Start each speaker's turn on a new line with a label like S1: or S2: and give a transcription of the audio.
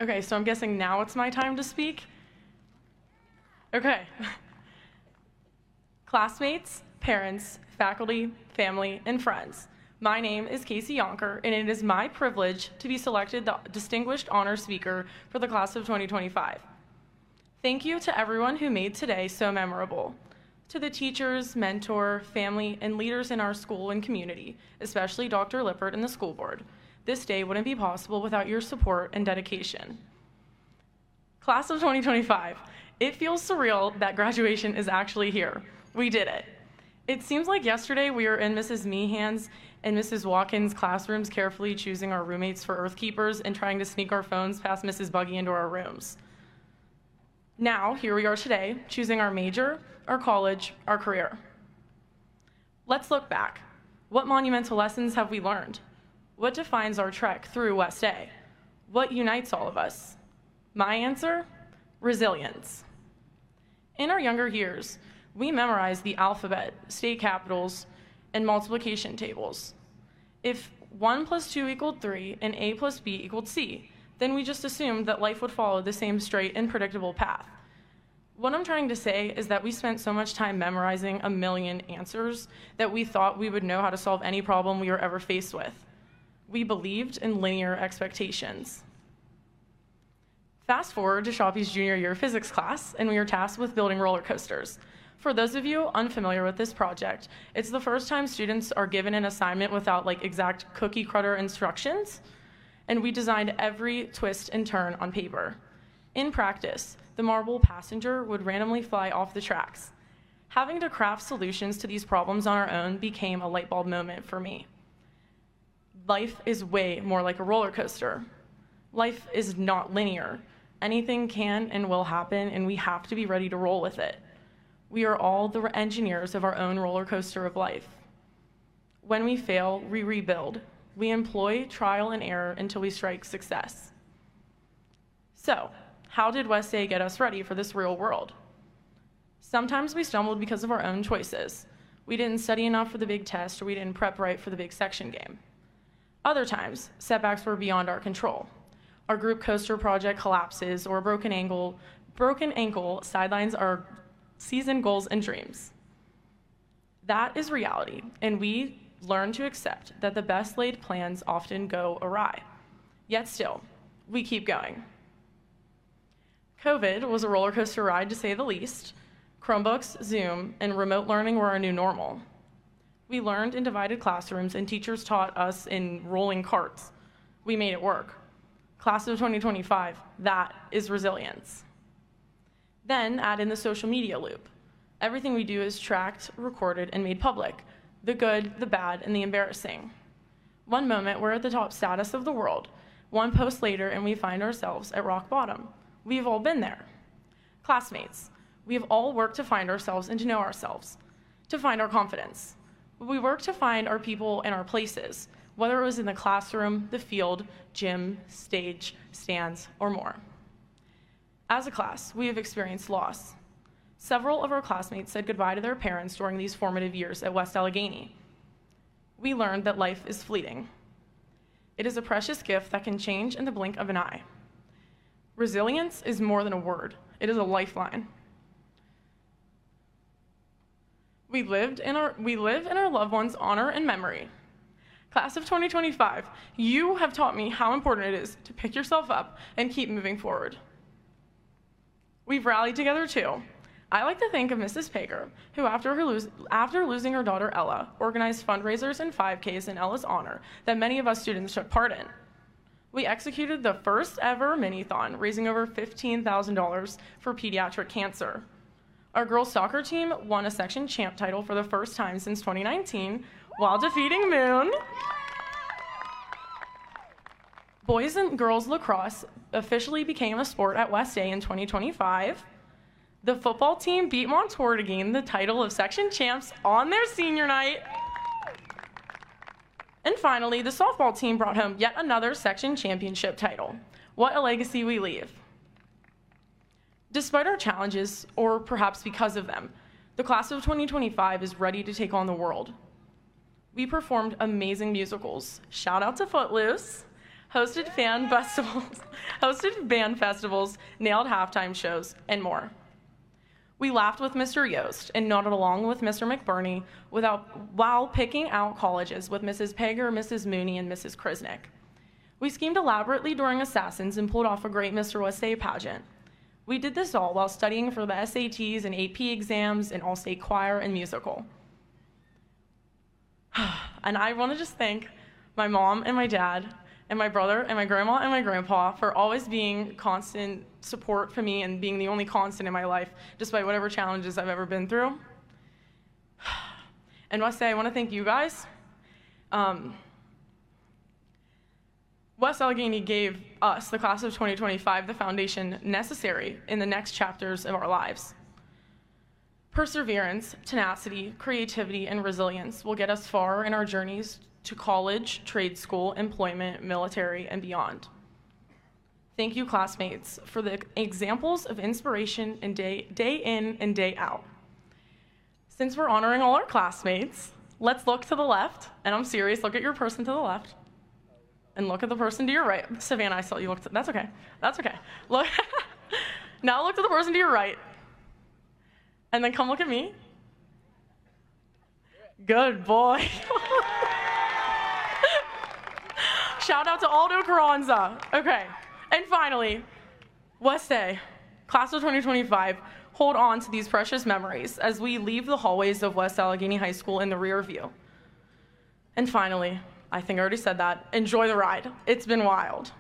S1: Okay, so I'm guessing now it's my time to speak? Okay. Classmates, parents, faculty, family, and friends. My name is Casie Yonker, and it is my privilege to be selected the Distinguished Honor Speaker for the class of 2025. Thank you to everyone who made today so memorable. To the teachers, mentor, family, and leaders in our school and community, especially Dr. Lippert and the school board. This day wouldn't be possible without your support and dedication. Class of 2025, it feels surreal that graduation is actually here. We did it. It seems like yesterday we were in Mrs. Meehan's and Mrs. Watkins' classrooms carefully choosing our roommates for Earth Keepers and trying to sneak our phones past Mrs. Buggy into our rooms. Now, here we are today, choosing our major, our college, our career. Let's look back. What monumental lessons have we learned? What defines our trek through West A? What unites all of us? My answer? Resilience. In our younger years, we memorized the alphabet, state capitals, and multiplication tables. If 1 + 2 = 3 and A + B = C, then we just assumed that life would follow the same straight and predictable path. What I'm trying to say is that we spent so much time memorizing a million answers that we thought we would know how to solve any problem we were ever faced with. We believed in linear expectations. Fast forward to Shoppy's junior year physics class, and we were tasked with building roller coasters. For those of you unfamiliar with this project, it's the first time students are given an assignment without exact cookie cutter instructions, and we designed every twist and turn on paper. In practice, the marble passenger would randomly fly off the tracks. Having to craft solutions to these problems on our own became a light bulb moment for me. Life is way more like a roller coaster. Life is not linear. Anything can and will happen, and we have to be ready to roll with it. We are all the engineers of our own roller coaster of life. When we fail, we rebuild. We employ trial and error until we strike success. So, how did West A get us ready for this real world? Sometimes we stumbled because of our own choices. We didn't study enough for the big test, or we didn't prep right for the big section game. Other times, setbacks were beyond our control. Our group coaster project collapses, or a broken ankle sidelines our season goals and dreams. That is reality, and we learn to accept that the best laid plans often go awry. Yet still, we keep going. COVID was a roller coaster ride, to say the least. Chromebooks, Zoom, and remote learning were our new normal. We learned in divided classrooms, and teachers taught us in rolling carts. We made it work. Class of 2025, that is resilience. Then add in the social media loop. Everything we do is tracked, recorded, and made public. The good, the bad, and the embarrassing. One moment, we're at the top status of the world. One post later, and we find ourselves at rock bottom. We've all been there. Classmates, we have all worked to find ourselves and to know ourselves, to find our confidence. We work to find our people and our places, whether it was in the classroom, the field, gym, stage, stands, or more. As a class, we have experienced loss. Several of our classmates said goodbye to their parents during these formative years at West Allegheny. We learned that life is fleeting. It is a precious gift that can change in the blink of an eye. Resilience is more than a word. It is a lifeline. We live in our loved ones' honor and memory. Class of 2025, you have taught me how important it is to pick yourself up and keep moving forward. We've rallied together too. I like to think of Mrs. Pager, who after losing her daughter Ella, organized fundraisers and 5Ks in Ella's honor that many of us students took part in. We executed the first ever mini-thon, raising over $15,000 for pediatric cancer. Our girls' soccer team won a section champ title for the first time since 2019 while defeating Moon. Boys and girls lacrosse officially became a sport at West A in 2025. The football team beat Montour to gain the title of section champs on their senior night. And finally, the softball team brought home yet another section championship title. What a legacy we leave. Despite our challenges, or perhaps because of them, the class of 2025 is ready to take on the world. We performed amazing musicals. Shout out to Footloose. hosted fan festivals, hosted band festivals, nailed halftime shows, and more. We laughed with Mr. Yost and nodded along with Mr. McBurney while picking out colleges with Mrs. Pager, Mrs. Mooney, and Mrs. Krisnick. We schemed elaborately during Assassins and pulled off a great Mr. West pageant. We did this all while studying for the SATs and AP exams and all-state choir and musical. And I want to just thank my mom and my dad and my brother and my grandma and my grandpa for always being constant support for me and being the only constant in my life, despite whatever challenges I've ever been through. And West I want to thank you guys. West Allegheny gave us, the class of 2025, the foundation necessary in the next chapters of our lives. Perseverance, tenacity, creativity, and resilience will get us far in our journeys to college, trade school, employment, military, and beyond. Thank you, classmates, for the examples of inspiration and day in and day out. Since we're honoring all our classmates, let's look to the left, and I'm serious, look at your person to the left, and look at the person to your right. Savannah, I saw you look, that's okay, that's okay. Look, now look to the person to your right, and then come look at me. Good boy. Shout out to Aldo Carranza. Okay, and finally, West A, class of 2025, hold on to these precious memories as we leave the hallways of West Allegheny High School in the rear view. And finally, I think I already said that, enjoy the ride. It's been wild.